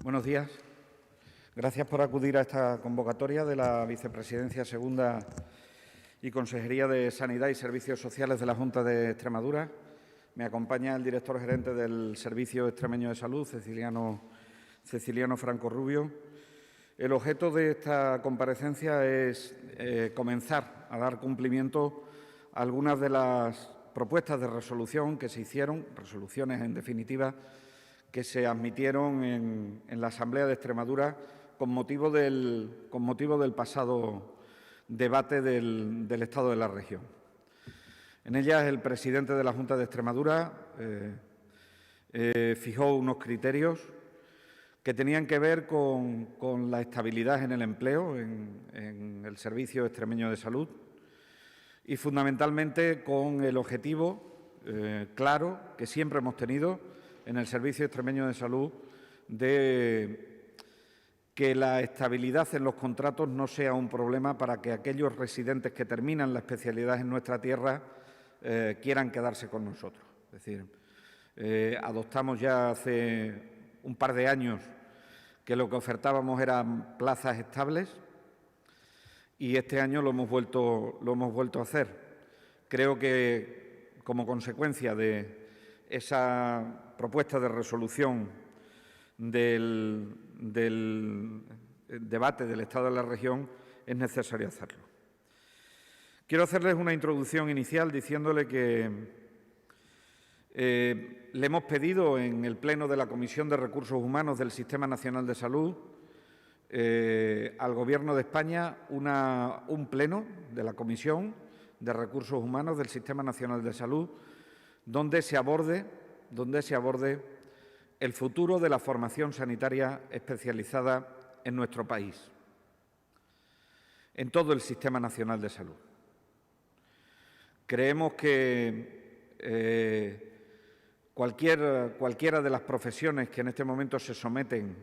Buenos días. Gracias por acudir a esta convocatoria de la Vicepresidencia Segunda y Consejería de Sanidad y Servicios Sociales de la Junta de Extremadura. Me acompaña el director gerente del Servicio Extremeño de Salud, Ceciliano Franco Rubio. El objeto de esta comparecencia es comenzar a dar cumplimiento a algunas de las propuestas de resolución que se hicieron, resoluciones en definitiva, que se admitieron en la Asamblea de Extremadura con motivo del pasado debate del Estado de la región. En ellas, el presidente de la Junta de Extremadura fijó unos criterios que tenían que ver con la estabilidad en el empleo en el Servicio Extremeño de Salud y, fundamentalmente, con el objetivo claro que siempre hemos tenido en el Servicio Extremeño de Salud de que la estabilidad en los contratos no sea un problema para que aquellos residentes que terminan la especialidad en nuestra tierra quieran quedarse con nosotros. Es decir, adoptamos ya hace un par de años que lo que ofertábamos eran plazas estables y este año lo hemos vuelto a hacer. Creo que, como consecuencia de esa propuesta de resolución del debate del Estado de la región, es necesario hacerlo. Quiero hacerles una introducción inicial diciéndole que le hemos pedido en el Pleno de la Comisión de Recursos Humanos del Sistema Nacional de Salud al Gobierno de España un pleno de la Comisión de Recursos Humanos del Sistema Nacional de Salud donde se aborde el futuro de la formación sanitaria especializada en nuestro país, en todo el Sistema Nacional de Salud. Creemos que cualquiera de las profesiones que en este momento se someten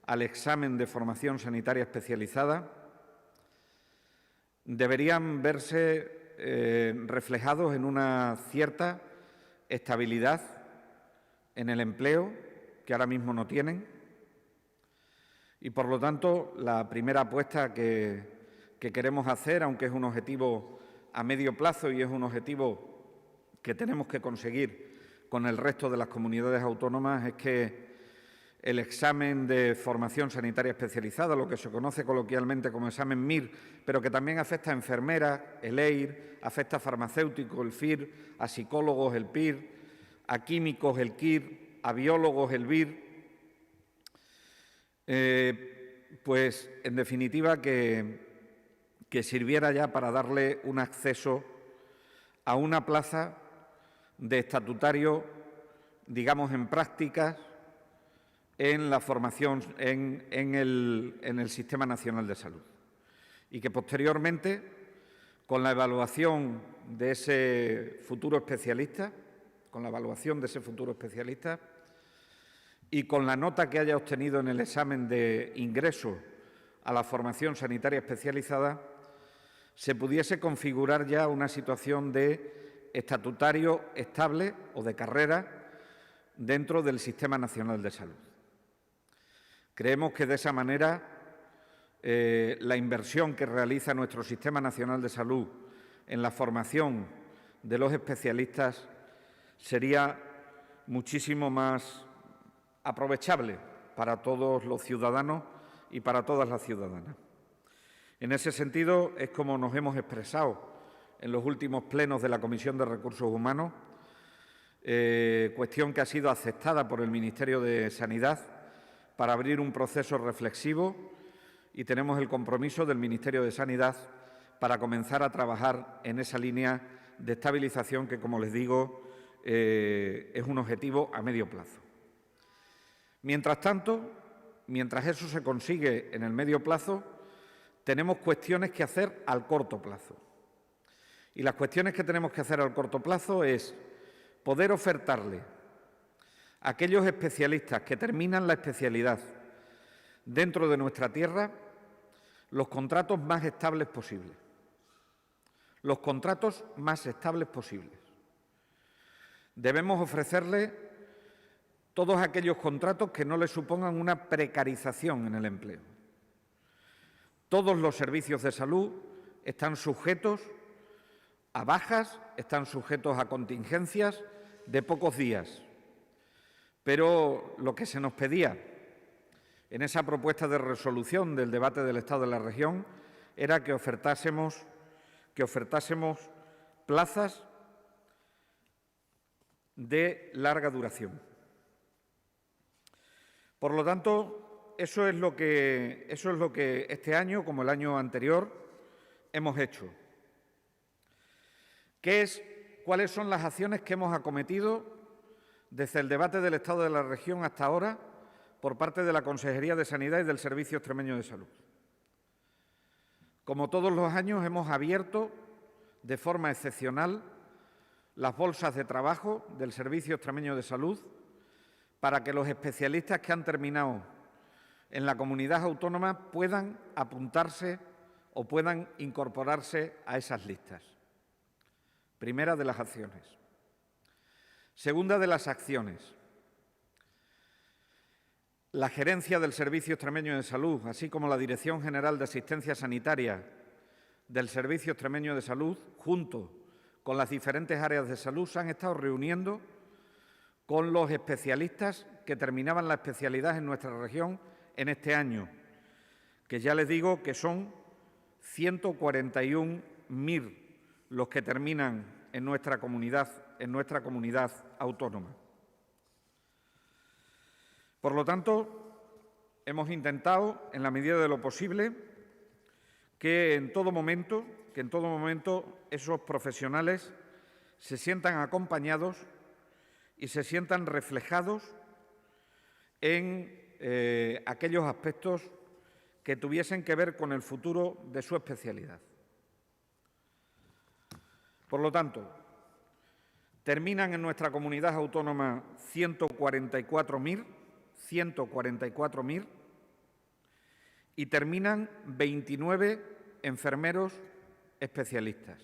al examen de formación sanitaria especializada deberían verse reflejados en una cierta estabilidad en el empleo, que ahora mismo no tienen, y por lo tanto la primera apuesta que queremos hacer, aunque es un objetivo a medio plazo y es un objetivo que tenemos que conseguir con el resto de las comunidades autónomas, es que el examen de formación sanitaria especializada, lo que se conoce coloquialmente como examen MIR, pero que también afecta a enfermeras, el EIR, afecta a farmacéuticos, el FIR, a psicólogos, el PIR, a químicos, el KIR, a biólogos, el BIR, pues en definitiva que sirviera ya para darle un acceso a una plaza de estatutario, digamos en prácticas, en la formación en el Sistema Nacional de Salud. Y que posteriormente, con la evaluación de ese futuro especialista, y con la nota que haya obtenido en el examen de ingreso a la formación sanitaria especializada, se pudiese configurar ya una situación de estatutario estable o de carrera dentro del Sistema Nacional de Salud. Creemos que de esa manera la inversión que realiza nuestro Sistema Nacional de Salud en la formación de los especialistas sería muchísimo más aprovechable para todos los ciudadanos y para todas las ciudadanas. En ese sentido es como nos hemos expresado en los últimos plenos de la Comisión de Recursos Humanos, cuestión que ha sido aceptada por el Ministerio de Sanidad para abrir un proceso reflexivo, y tenemos el compromiso del Ministerio de Sanidad para comenzar a trabajar en esa línea de estabilización que, como les digo, es un objetivo a medio plazo. Mientras tanto, mientras eso se consigue en el medio plazo, tenemos cuestiones que hacer al corto plazo. Y las cuestiones que tenemos que hacer al corto plazo es poder ofertarle a aquellos especialistas que terminan la especialidad dentro de nuestra tierra los contratos más estables posibles. Los contratos más estables posibles. Debemos ofrecerle todos aquellos contratos que no les supongan una precarización en el empleo. Todos los servicios de salud están sujetos a bajas, están sujetos a contingencias de pocos días. Pero lo que se nos pedía en esa propuesta de resolución del debate del Estado de la región era que ofertásemos plazas de larga duración. Por lo tanto, eso es lo que este año, como el año anterior, hemos hecho. ¿Cuáles son las acciones que hemos acometido desde el debate del Estado de la región hasta ahora por parte de la Consejería de Sanidad y del Servicio Extremeño de Salud? Como todos los años, hemos abierto de forma excepcional las bolsas de trabajo del Servicio Extremeño de Salud para que los especialistas que han terminado en la comunidad autónoma puedan apuntarse o puedan incorporarse a esas listas. Primera de las acciones. Segunda de las acciones. La Gerencia del Servicio Extremeño de Salud, así como la Dirección General de Asistencia Sanitaria del Servicio Extremeño de Salud, junto con las diferentes áreas de salud, se han estado reuniendo con los especialistas que terminaban la especialidad en nuestra región en este año, que ya les digo que son 141.000 los que terminan en nuestra comunidad autónoma. Por lo tanto, hemos intentado, en la medida de lo posible, que en todo momento esos profesionales se sientan acompañados y se sientan reflejados en aquellos aspectos que tuviesen que ver con el futuro de su especialidad. Por lo tanto, terminan en nuestra comunidad autónoma 144.000 y terminan 29 enfermeros especialistas.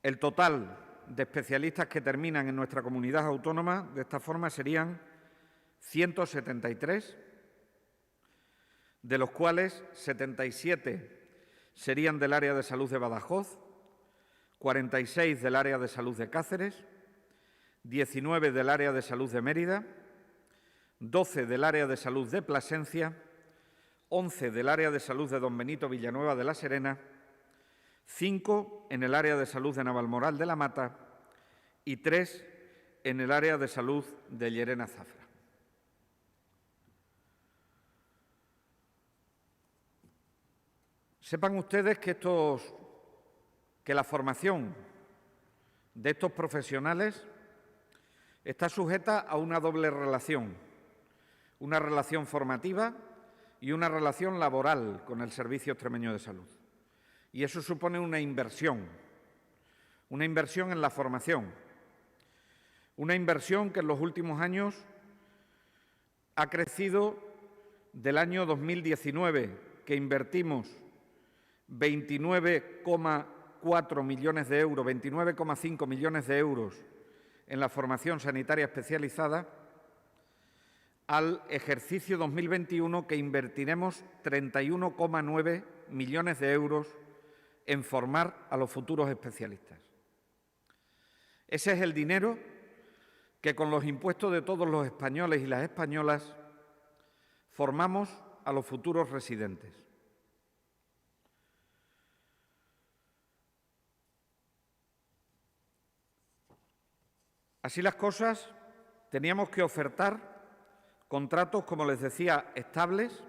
El total de especialistas que terminan en nuestra comunidad autónoma de esta forma serían 173, de los cuales 77 serían del área de salud de Badajoz, 46 del área de salud de Cáceres, 19 del área de salud de Mérida, 12 del área de salud de Plasencia, 11 del área de salud de Don Benito Villanueva de la Serena, 5 en el área de salud de Navalmoral de la Mata y 3 en el área de salud de Llerena Zafra. Sepan ustedes que la formación de estos profesionales está sujeta a una doble relación, una relación formativa y una relación laboral con el Servicio Extremeño de Salud. Y eso supone una inversión en la formación, una inversión que en los últimos años ha crecido del año 2019, que invertimos 29,4 millones de euros, 29,5 millones de euros en la formación sanitaria especializada, al ejercicio 2021, que invertiremos 31,9 millones de euros en formar a los futuros especialistas. Ese es el dinero que con los impuestos de todos los españoles y las españolas formamos a los futuros residentes. Así las cosas, teníamos que ofertar contratos, como les decía, estables,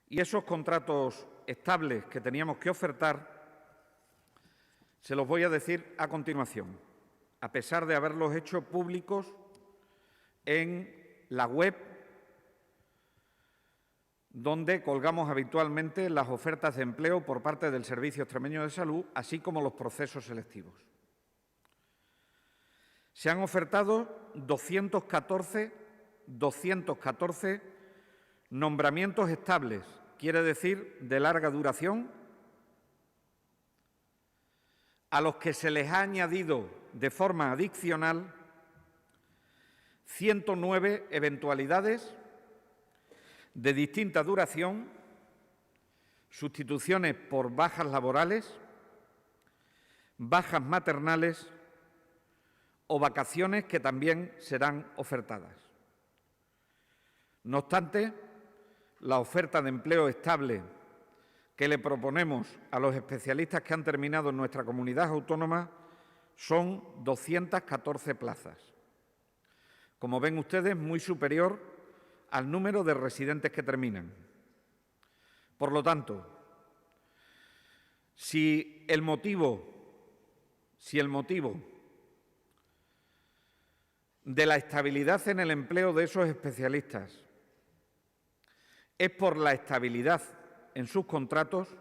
y esos contratos estables que teníamos que ofertar se los voy a decir a continuación, a pesar de haberlos hecho públicos en la web donde colgamos habitualmente las ofertas de empleo por parte del Servicio Extremeño de Salud, así como los procesos selectivos. Se han ofertado 214 nombramientos estables, quiere decir de larga duración, a los que se les ha añadido de forma adicional 109 eventualidades de distinta duración, sustituciones por bajas laborales, bajas maternales o vacaciones que también serán ofertadas. No obstante, la oferta de empleo estable que le proponemos a los especialistas que han terminado en nuestra comunidad autónoma son 214 plazas. Como ven ustedes, muy superior al número de residentes que terminan. Por lo tanto, si el motivo de la estabilidad en el empleo de esos especialistas es por la estabilidad en sus contratos,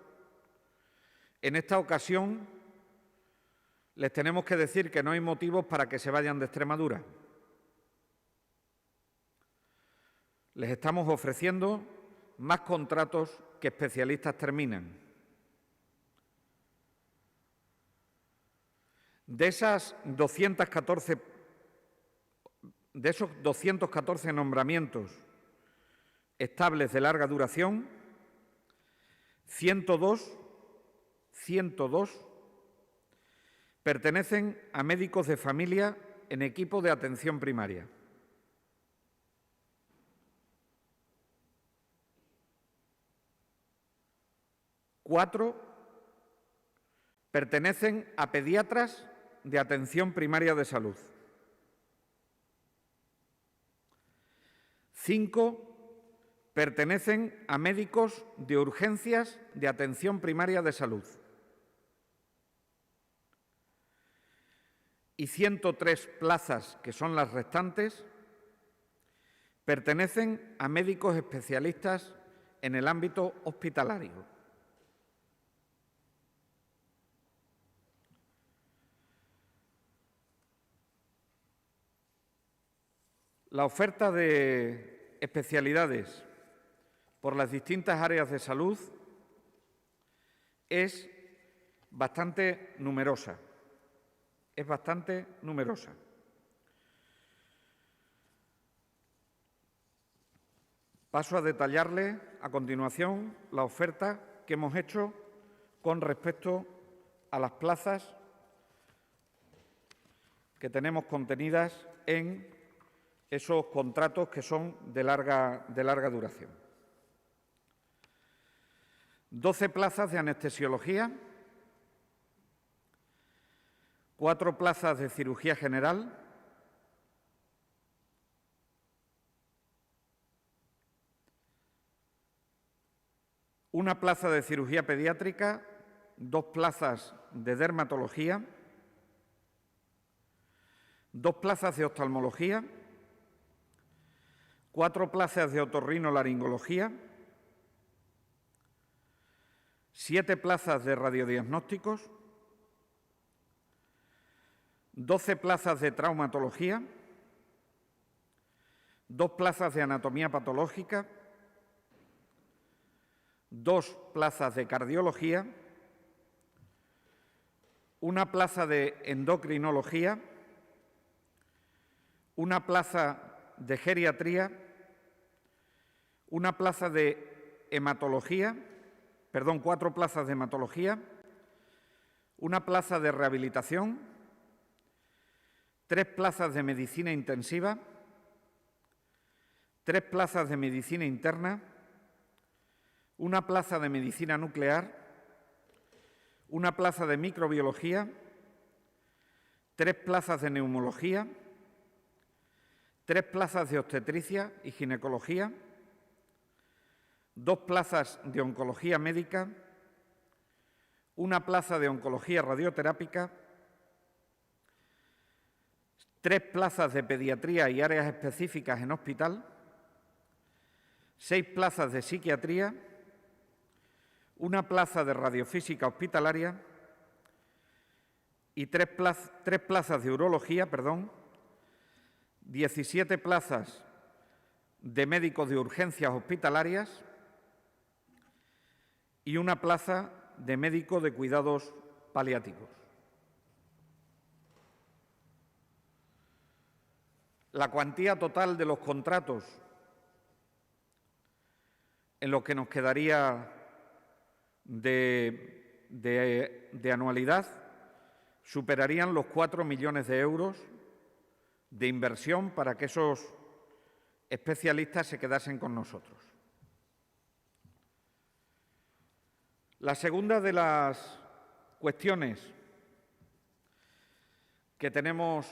en esta ocasión les tenemos que decir que no hay motivos para que se vayan de Extremadura. Les estamos ofreciendo más contratos que especialistas terminan. De esos 214 nombramientos estables de larga duración, 102 pertenecen a médicos de familia en equipo de atención primaria. Cuatro pertenecen a pediatras de atención primaria de salud. 5 pertenecen a médicos de urgencias de atención primaria de salud. Y 103 plazas, que son las restantes, pertenecen a médicos especialistas en el ámbito hospitalario. La oferta de especialidades por las distintas áreas de salud es bastante numerosa. Paso a detallarle a continuación la oferta que hemos hecho con respecto a las plazas que tenemos contenidas en esos contratos que son de larga duración. 12 plazas de anestesiología, 4 plazas de cirugía general, 1 plaza de cirugía pediátrica, 2 plazas de dermatología, 2 plazas de oftalmología, 4 plazas de otorrinolaringología, 7 plazas de radiodiagnósticos, 12 plazas de traumatología, 2 plazas de anatomía patológica, 2 plazas de cardiología, 1 plaza de endocrinología, 1 plaza de geriatría, 1 plaza de hematología, 4 plazas de hematología, 1 plaza de rehabilitación, 3 plazas de medicina intensiva, 3 plazas de medicina interna, 1 plaza de medicina nuclear, 1 plaza de microbiología, 3 plazas de neumología, 3 plazas de obstetricia y ginecología, 2 plazas de oncología médica, 1 plaza de oncología radioterápica, 3 plazas de pediatría y áreas específicas en hospital, 6 plazas de psiquiatría, 1 plaza de radiofísica hospitalaria y 3 plazas de urología, 17 plazas de médicos de urgencias hospitalarias y 1 plaza de médico de cuidados paliativos. la cuantía total de los contratos en los que nos quedaría de anualidad superarían los 4 millones de euros de inversión para que esos especialistas se quedasen con nosotros. La segunda de las cuestiones que tenemos,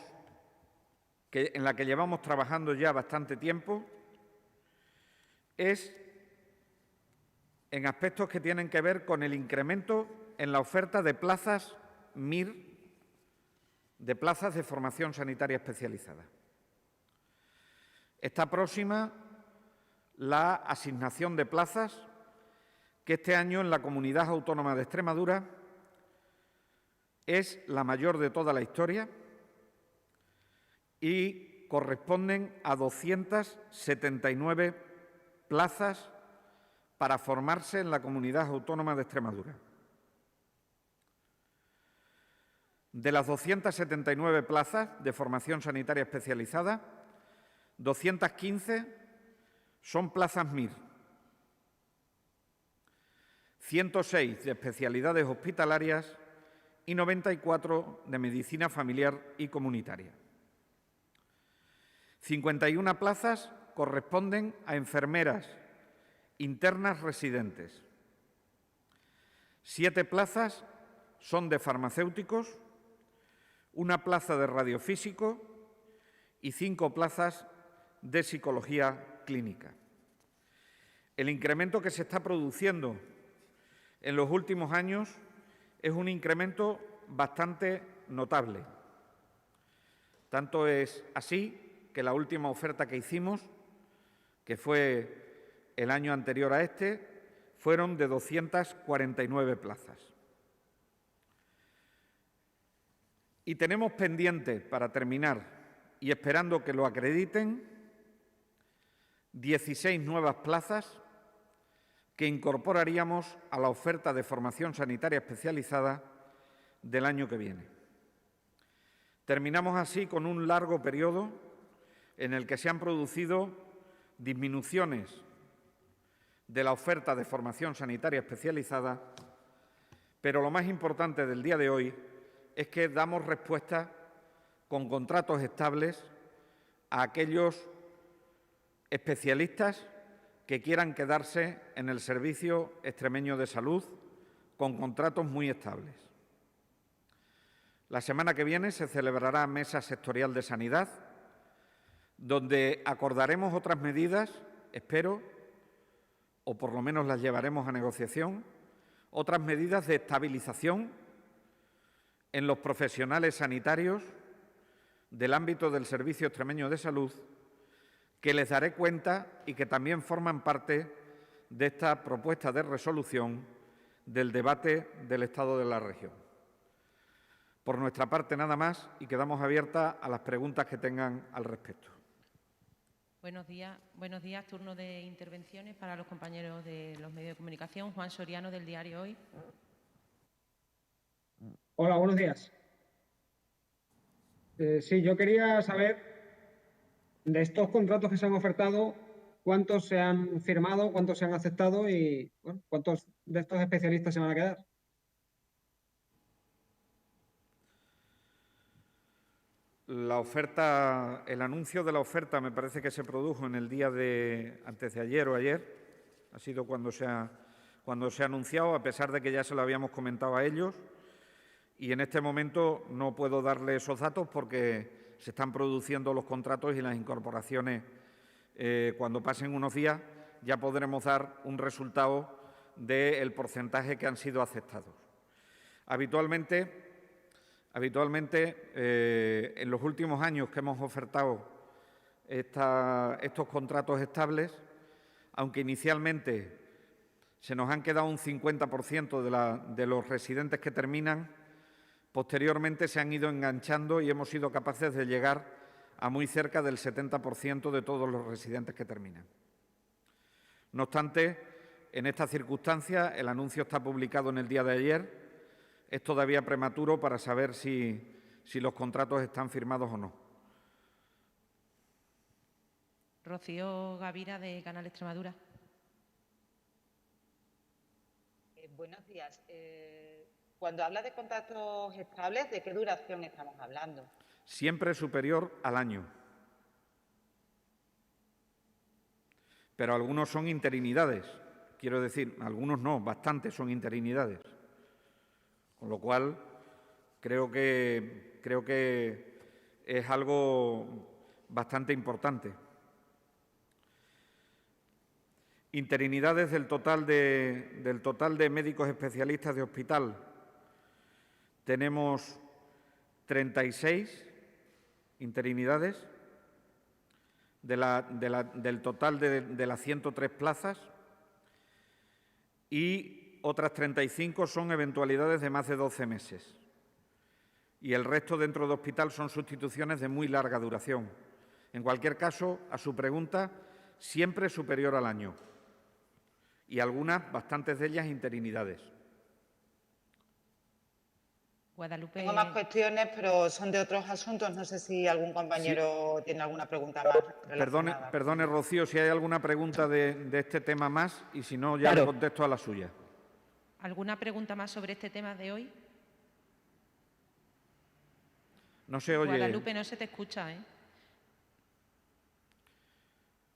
en la que llevamos trabajando ya bastante tiempo, es en aspectos que tienen que ver con el incremento en la oferta de plazas MIR, de plazas de formación sanitaria especializada. Está próxima la asignación de plazas que este año en la Comunidad Autónoma de Extremadura es la mayor de toda la historia y corresponden a 279 plazas para formarse en la Comunidad Autónoma de Extremadura. De las 279 plazas de formación sanitaria especializada, 215 son plazas MIR, 106 de especialidades hospitalarias y 94 de medicina familiar y comunitaria. 51 plazas corresponden a enfermeras internas residentes. 7 plazas son de farmacéuticos, 1 plaza de radiofísico y 5 plazas de psicología clínica. El incremento que se está produciendo en los últimos años es un incremento bastante notable. Tanto es así que la última oferta que hicimos, que fue el año anterior a este, fueron de 249 plazas. Y tenemos pendiente, para terminar, y esperando que lo acrediten, 16 nuevas plazas que incorporaríamos a la oferta de formación sanitaria especializada del año que viene. Terminamos así con un largo periodo en el que se han producido disminuciones de la oferta de formación sanitaria especializada, pero lo más importante del día de hoy es que damos respuesta con contratos estables a aquellos especialistas que quieran quedarse en el Servicio Extremeño de Salud con contratos muy estables. La semana que viene se celebrará Mesa Sectorial de Sanidad, donde acordaremos otras medidas, espero, o por lo menos las llevaremos a negociación, otras medidas de estabilización en los profesionales sanitarios del ámbito del Servicio Extremeño de Salud, que les daré cuenta y que también forman parte de esta propuesta de resolución del debate del Estado de la región. Por nuestra parte, nada más, y quedamos abiertas a las preguntas que tengan al respecto. Buenos días. Turno de intervenciones para los compañeros de los medios de comunicación. Juan Soriano, del diario Hoy. Hola, buenos días. Sí, yo quería saber de estos contratos que se han ofertado, cuántos se han firmado, cuántos se han aceptado y bueno, cuántos de estos especialistas se van a quedar. La oferta, el anuncio de la oferta me parece que se produjo en el día de antes de ayer o ayer. Ha sido cuando se ha anunciado, a pesar de que ya se lo habíamos comentado a ellos. Y en este momento no puedo darle esos datos porque se están produciendo los contratos y las incorporaciones. Cuando pasen unos días ya podremos dar un resultado del porcentaje que han sido aceptados. Habitualmente, en los últimos años que hemos ofertado estos contratos estables, aunque inicialmente se nos han quedado un 50% de los residentes que terminan, posteriormente se han ido enganchando y hemos sido capaces de llegar a muy cerca del 70% de todos los residentes que terminan. No obstante, en esta circunstancia, el anuncio está publicado en el día de ayer. Es todavía prematuro para saber si los contratos están firmados o no. Rocío Gavira, de Canal Extremadura. Buenos días. Cuando habla de contratos estables, ¿de qué duración estamos hablando? Siempre superior al año. Pero algunos son interinidades. Quiero decir, algunos no, bastantes son interinidades. Con lo cual, creo que es algo bastante importante. Interinidades del total de médicos especialistas de hospital. Tenemos 36 interinidades del total de las 103 plazas, y otras 35 son eventualidades de más de 12 meses. Y el resto dentro de hospital son sustituciones de muy larga duración. En cualquier caso, a su pregunta, siempre superior al año. Y algunas, bastantes de ellas, interinidades. Guadalupe. Tengo más cuestiones, pero son de otros asuntos. No sé si algún compañero tiene alguna pregunta más relacionada. Perdone, Rocío, si hay alguna pregunta de este tema más, y si no, ya le contesto a la suya. ¿Alguna pregunta más sobre este tema de hoy? No se oye. Guadalupe, no se te escucha, ¿eh?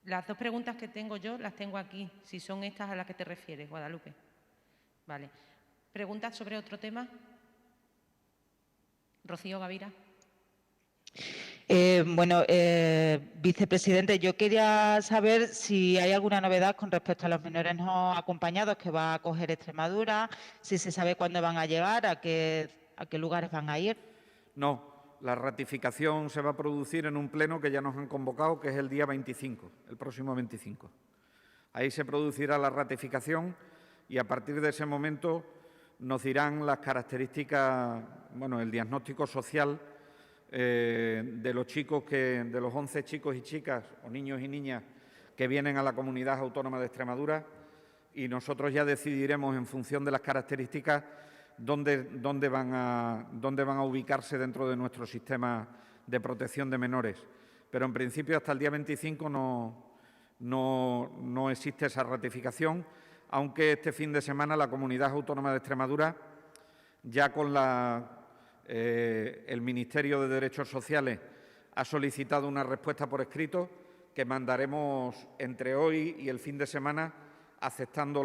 Las dos preguntas que tengo yo las tengo aquí, si son estas a las que te refieres, Guadalupe. Vale. ¿Preguntas sobre otro tema? Rocío Gavira. Vicepresidente, yo quería saber si hay alguna novedad con respecto a los menores no acompañados que va a acoger Extremadura, si se sabe cuándo van a llegar, a qué lugares van a ir. No, la ratificación se va a producir en un pleno que ya nos han convocado, que es el día 25, el próximo 25. Ahí se producirá la ratificación y a partir de ese momento nos dirán las características, bueno, el diagnóstico social de los chicos de los 11 chicos y chicas, o niños y niñas, que vienen a la Comunidad Autónoma de Extremadura, y nosotros ya decidiremos, en función de las características, dónde van a ubicarse dentro de nuestro sistema de protección de menores. Pero, en principio, hasta el día 25 no existe esa ratificación, aunque este fin de semana la Comunidad Autónoma de Extremadura, ya con el Ministerio de Derechos Sociales, ha solicitado una respuesta por escrito que mandaremos entre hoy y el fin de semana, aceptando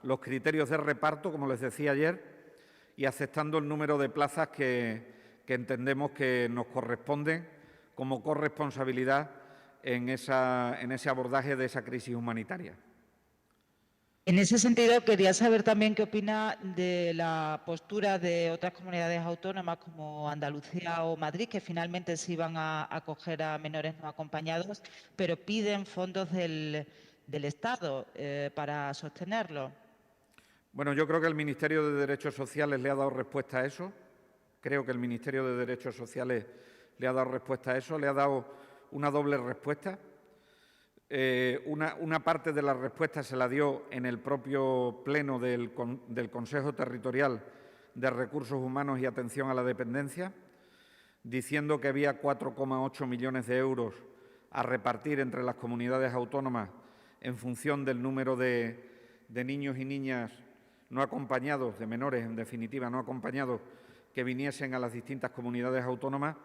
los criterios de reparto, como les decía ayer, y aceptando el número de plazas que entendemos que nos corresponden como corresponsabilidad en ese abordaje de esa crisis humanitaria. En ese sentido, quería saber también qué opina de la postura de otras comunidades autónomas como Andalucía o Madrid, que finalmente sí van a acoger a menores no acompañados, pero piden fondos del Estado para sostenerlo. Bueno, yo creo que el Ministerio de Derechos Sociales le ha dado respuesta a eso. Creo que el Ministerio de Derechos Sociales le ha dado respuesta a eso, le ha dado una doble respuesta. Una parte de la respuesta se la dio en el propio pleno del Consejo Territorial de Recursos Humanos y Atención a la Dependencia, diciendo que había 4,8 millones de euros a repartir entre las comunidades autónomas en función del número de niños y niñas no acompañados, de menores en definitiva no acompañados, que viniesen a las distintas comunidades autónomas.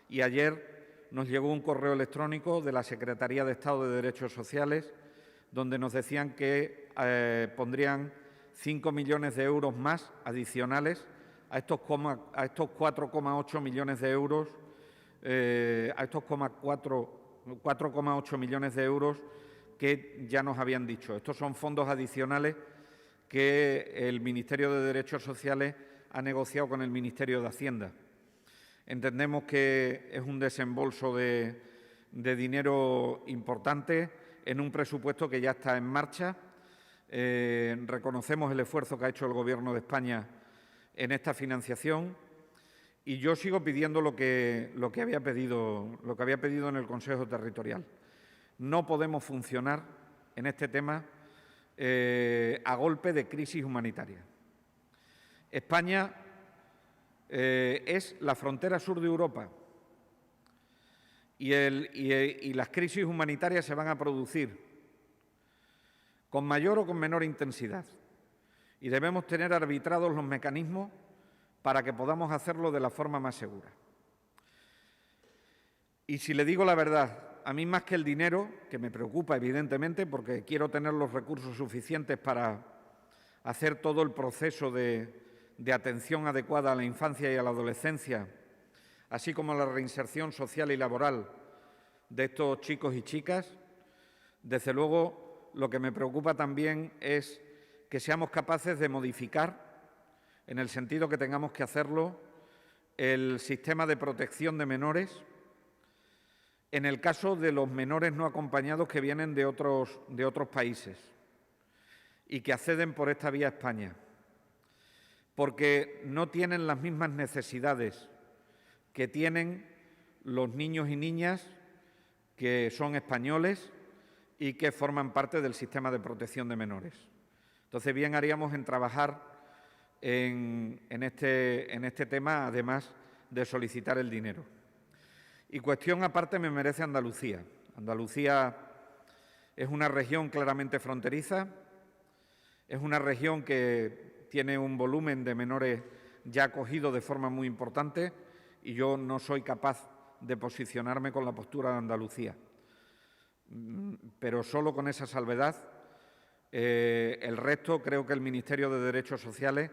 Y ayer nos llegó un correo electrónico de la Secretaría de Estado de Derechos Sociales, donde nos decían que pondrían 5 millones de euros más adicionales a estos 4,8 millones de euros, a estos 4,8 millones de euros que ya nos habían dicho. Estos son fondos adicionales que el Ministerio de Derechos Sociales ha negociado con el Ministerio de Hacienda. Entendemos que es un desembolso de dinero importante en un presupuesto que ya está en marcha. Reconocemos el esfuerzo que ha hecho el Gobierno de España en esta financiación y yo sigo pidiendo lo que había pedido en el Consejo Territorial. No podemos funcionar en este tema a golpe de crisis humanitaria. España es la frontera sur de Europa y las crisis humanitarias se van a producir con mayor o con menor intensidad. Y debemos tener arbitrados los mecanismos para que podamos hacerlo de la forma más segura. Y si le digo la verdad, a mí más que el dinero, que me preocupa evidentemente porque quiero tener los recursos suficientes para hacer todo el proceso de atención adecuada a la infancia y a la adolescencia, así como la reinserción social y laboral de estos chicos y chicas, desde luego lo que me preocupa también es que seamos capaces de modificar, en el sentido que tengamos que hacerlo, el sistema de protección de menores en el caso de los menores no acompañados que vienen de otros países y que acceden por esta vía a España, porque no tienen las mismas necesidades que tienen los niños y niñas que son españoles y que forman parte del sistema de protección de menores. Entonces, bien haríamos en trabajar en este tema, además de solicitar el dinero. Y cuestión aparte me merece Andalucía. Andalucía es una región claramente fronteriza, es una región que tiene un volumen de menores ya acogido de forma muy importante y yo no soy capaz de posicionarme con la postura de Andalucía. Pero solo con esa salvedad, el resto, creo que el Ministerio de Derechos Sociales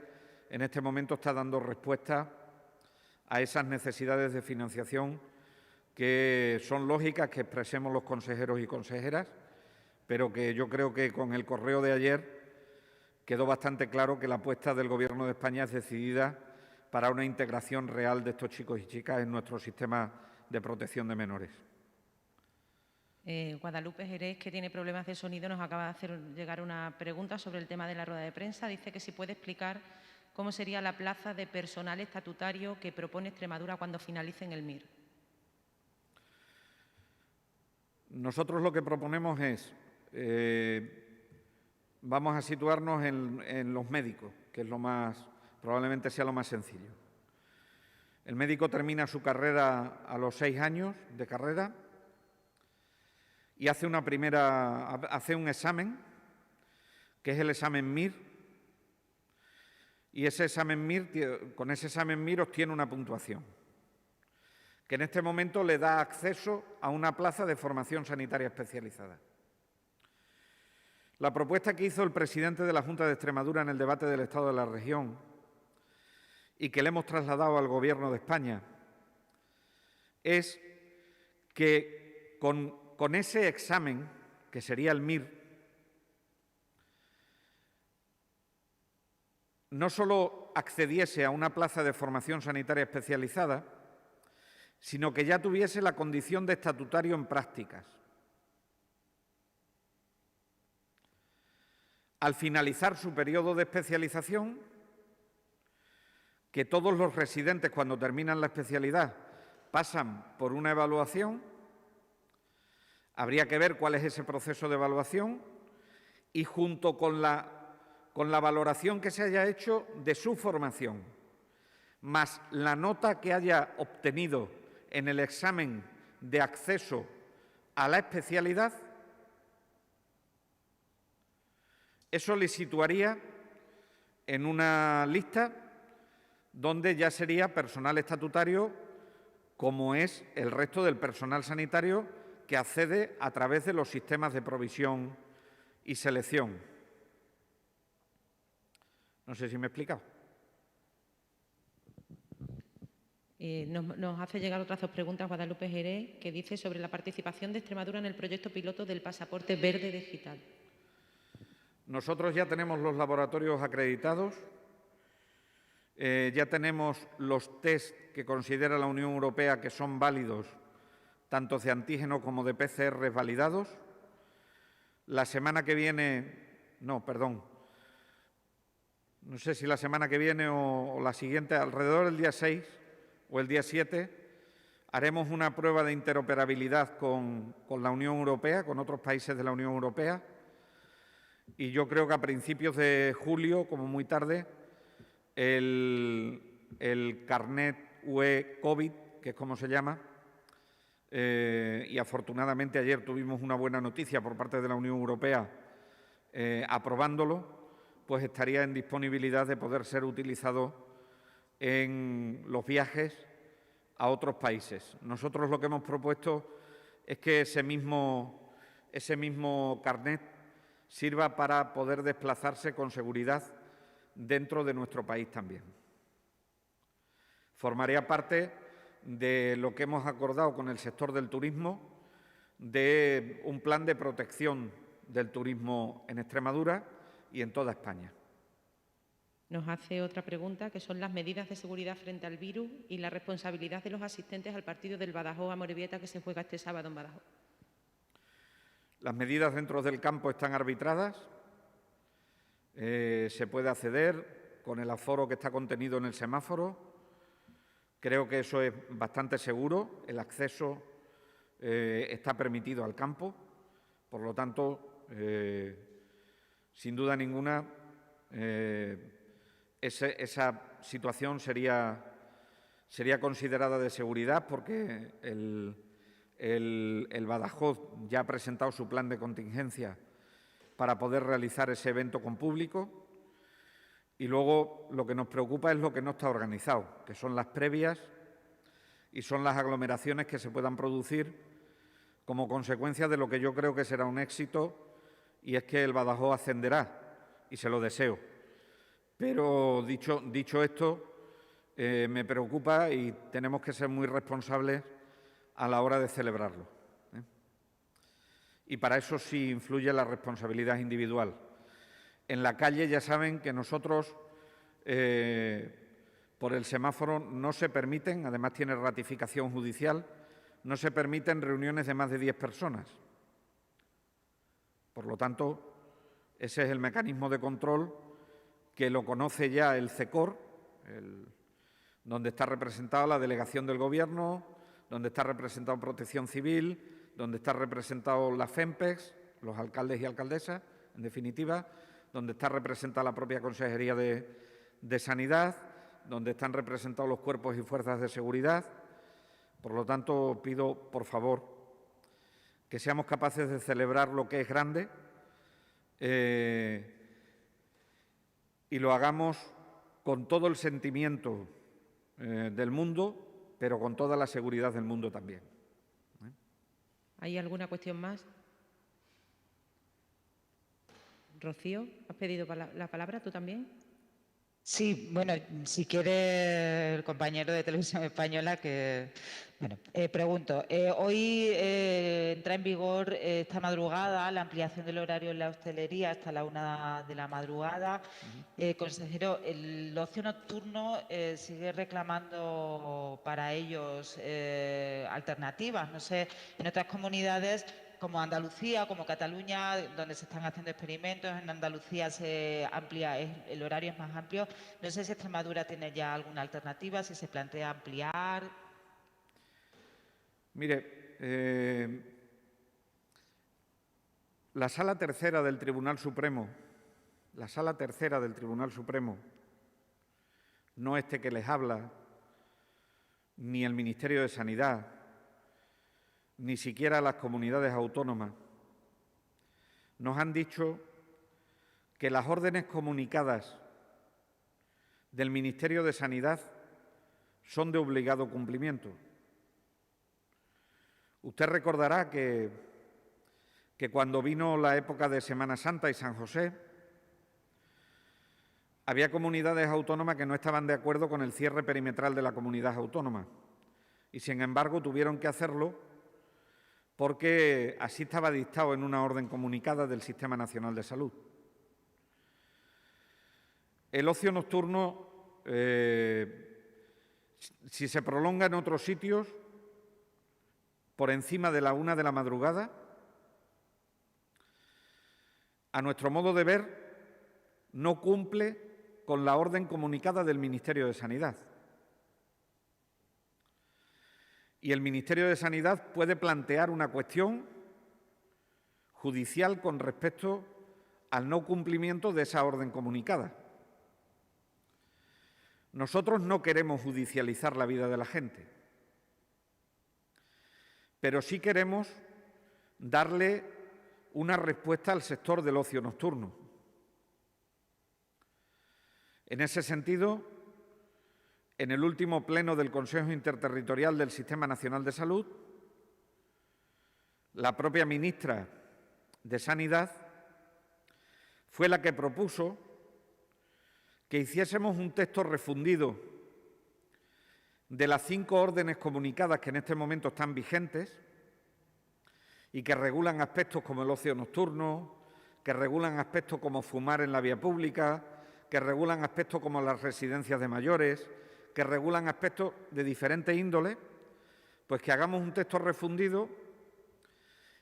en este momento está dando respuesta a esas necesidades de financiación que son lógicas que expresemos los consejeros y consejeras, pero que yo creo que con el correo de ayer quedó bastante claro que la apuesta del Gobierno de España es decidida para una integración real de estos chicos y chicas en nuestro sistema de protección de menores. Guadalupe Jerez, que tiene problemas de sonido, nos acaba de hacer llegar una pregunta sobre el tema de la rueda de prensa. Dice que si puede explicar cómo sería la plaza de personal estatutario que propone Extremadura cuando finalice en el MIR. Nosotros lo que proponemos es, vamos a situarnos en los médicos, que es probablemente sea lo más sencillo. El médico termina su carrera a los 6 años de carrera y hace un examen, que es el examen MIR, y con ese examen MIR obtiene una puntuación, que en este momento le da acceso a una plaza de formación sanitaria especializada. La propuesta que hizo el presidente de la Junta de Extremadura en el debate del Estado de la región y que le hemos trasladado al Gobierno de España es que con ese examen, que sería el MIR, no solo accediese a una plaza de formación sanitaria especializada, sino que ya tuviese la condición de estatutario en prácticas. Al finalizar su periodo de especialización, que todos los residentes, cuando terminan la especialidad, pasan por una evaluación, habría que ver cuál es ese proceso de evaluación y junto con la valoración que se haya hecho de su formación, más la nota que haya obtenido en el examen de acceso a la especialidad, eso le situaría en una lista donde ya sería personal estatutario, como es el resto del personal sanitario que accede a través de los sistemas de provisión y selección. No sé si me he explicado. Nos hace llegar otras 2 preguntas Guadalupe Jerez, que dice sobre la participación de Extremadura en el proyecto piloto del pasaporte verde digital. Nosotros ya tenemos los laboratorios acreditados, ya tenemos los test que considera la Unión Europea que son válidos, tanto de antígeno como de PCR validados. La semana que viene, no sé si la semana que viene o la siguiente, alrededor del día 6 o el día 7, haremos una prueba de interoperabilidad con la Unión Europea, con otros países de la Unión Europea, y yo creo que a principios de julio, como muy tarde, el carnet UE COVID, que es como se llama, y afortunadamente ayer tuvimos una buena noticia por parte de la Unión Europea aprobándolo, pues estaría en disponibilidad de poder ser utilizado en los viajes a otros países. Nosotros lo que hemos propuesto es que ese mismo carnet sirva para poder desplazarse con seguridad dentro de nuestro país también. Formaría parte de lo que hemos acordado con el sector del turismo, de un plan de protección del turismo en Extremadura y en toda España. Nos hace otra pregunta, que son las medidas de seguridad frente al virus y la responsabilidad de los asistentes al partido del Badajoz-Amorebieta que se juega este sábado en Badajoz. Las medidas dentro del campo están arbitradas. Se puede acceder con el aforo que está contenido en el semáforo. Creo que eso es bastante seguro. El acceso está permitido al campo. Por lo tanto, sin duda ninguna, esa situación sería considerada de seguridad porque el Badajoz ya ha presentado su plan de contingencia para poder realizar ese evento con público. Y luego lo que nos preocupa es lo que no está organizado, que son las previas y son las aglomeraciones que se puedan producir como consecuencia de lo que yo creo que será un éxito, y es que el Badajoz ascenderá, y se lo deseo. Pero dicho esto, me preocupa y tenemos que ser muy responsables a la hora de celebrarlo. Y para eso sí influye la responsabilidad individual. En la calle ya saben que nosotros, por el semáforo, no se permiten, además tiene ratificación judicial, no se permiten reuniones de más de 10 personas. Por lo tanto, ese es el mecanismo de control que lo conoce ya el CECOR, donde está representada la delegación del Gobierno, donde está representado Protección Civil, donde está representado la FEMPEX, los alcaldes y alcaldesas, en definitiva, donde está representada la propia Consejería de Sanidad, donde están representados los cuerpos y fuerzas de seguridad. Por lo tanto, pido, por favor, que seamos capaces de celebrar lo que es grande y lo hagamos con todo el sentimiento del mundo, pero con toda la seguridad del mundo también. ¿Hay alguna cuestión más? Rocío, ¿has pedido la palabra tú también? Sí, bueno, si quiere el compañero de Televisión Española que... Bueno, pregunto, hoy entra en vigor esta madrugada la ampliación del horario en la hostelería hasta la 1 de la madrugada. Consejero, el ocio nocturno sigue reclamando para ellos alternativas. No sé, en otras comunidades como Andalucía, como Cataluña, donde se están haciendo experimentos, en Andalucía se amplía, el horario es más amplio. No sé si Extremadura tiene ya alguna alternativa, si se plantea ampliar. Mire, la Sala Tercera del Tribunal Supremo, no este que les habla, ni el Ministerio de Sanidad, ni siquiera las comunidades autónomas, nos han dicho que las órdenes comunicadas del Ministerio de Sanidad son de obligado cumplimiento. Usted recordará que cuando vino la época de Semana Santa y San José, había comunidades autónomas que no estaban de acuerdo con el cierre perimetral de la comunidad autónoma y, sin embargo, tuvieron que hacerlo porque así estaba dictado en una orden comunicada del Sistema Nacional de Salud. El ocio nocturno, si se prolonga en otros sitios, por encima de la 1 de la madrugada, a nuestro modo de ver, no cumple con la orden comunicada del Ministerio de Sanidad. Y el Ministerio de Sanidad puede plantear una cuestión judicial con respecto al no cumplimiento de esa orden comunicada. Nosotros no queremos judicializar la vida de la gente, pero sí queremos darle una respuesta al sector del ocio nocturno. En ese sentido, en el último pleno del Consejo Interterritorial del Sistema Nacional de Salud, la propia ministra de Sanidad fue la que propuso que hiciésemos un texto refundido de las 5 órdenes comunicadas que en este momento están vigentes y que regulan aspectos como el ocio nocturno, que regulan aspectos como fumar en la vía pública, que regulan aspectos como las residencias de mayores, que regulan aspectos de diferentes índoles, pues que hagamos un texto refundido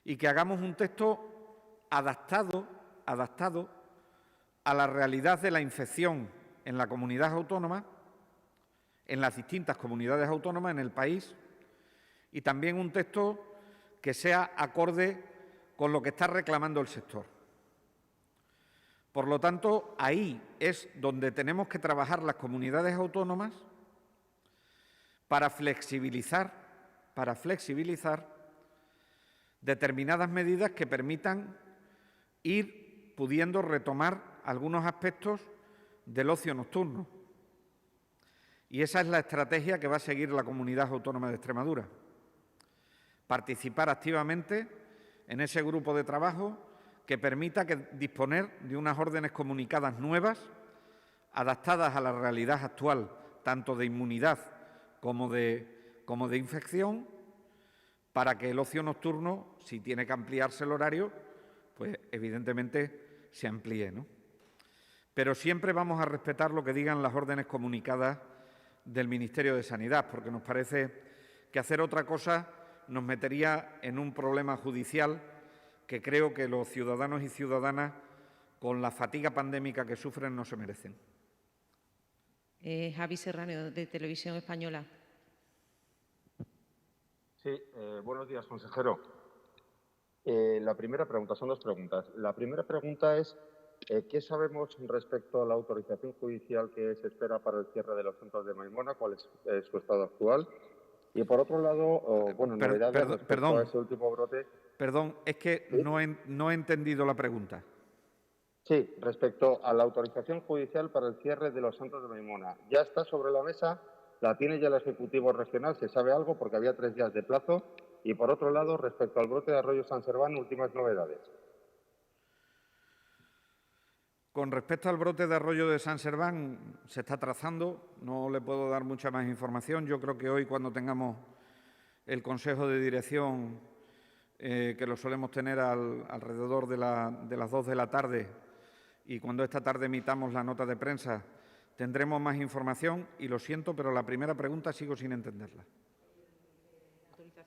y que hagamos un texto adaptado a la realidad de la infección en la comunidad autónoma, en las distintas comunidades autónomas en el país, y también un texto que sea acorde con lo que está reclamando el sector. Por lo tanto, ahí es donde tenemos que trabajar las comunidades autónomas para flexibilizar determinadas medidas que permitan ir pudiendo retomar algunos aspectos del ocio nocturno. Y esa es la estrategia que va a seguir la Comunidad Autónoma de Extremadura. Participar activamente en ese grupo de trabajo que permita disponer de unas órdenes comunicadas nuevas, adaptadas a la realidad actual, tanto de inmunidad como de infección, para que el ocio nocturno, si tiene que ampliarse el horario, pues evidentemente se amplíe, ¿no? Pero siempre vamos a respetar lo que digan las órdenes comunicadas del Ministerio de Sanidad, porque nos parece que hacer otra cosa nos metería en un problema judicial que creo que los ciudadanos y ciudadanas, con la fatiga pandémica que sufren, no se merecen. Javi Serrano, de Televisión Española. Sí, buenos días, consejero. La primera pregunta, son 2 preguntas. La primera pregunta es, ¿qué sabemos respecto a la autorización judicial que se espera para el cierre de los centros de Maimona? ¿Cuál es su estado actual? Y por otro lado, novedades respecto a ese último brote. Perdón, es que ¿Sí? no he entendido la pregunta. Sí, respecto a la autorización judicial para el cierre de los centros de Maimona. ¿Ya está sobre la mesa? ¿La tiene ya el Ejecutivo Regional? ¿Se sabe algo? Porque había 3 días de plazo. Y por otro lado, respecto al brote de Arroyo San Serván, últimas novedades. Con respecto al brote de Arroyo de San Serván, se está trazando, no le puedo dar mucha más información. Yo creo que hoy, cuando tengamos el Consejo de Dirección, que lo solemos tener alrededor de las 2 de la tarde, y cuando esta tarde emitamos la nota de prensa, tendremos más información. Y lo siento, pero la primera pregunta sigo sin entenderla.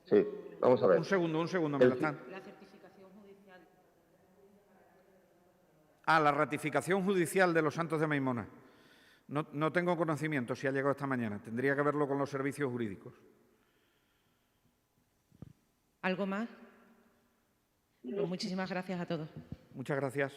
Sí, vamos a ver. Un segundo, me la están. La certificación judicial. La ratificación judicial de los Santos de Maimona. No tengo conocimiento si ha llegado esta mañana. Tendría que verlo con los servicios jurídicos. ¿Algo más? Pues muchísimas gracias a todos. Muchas gracias.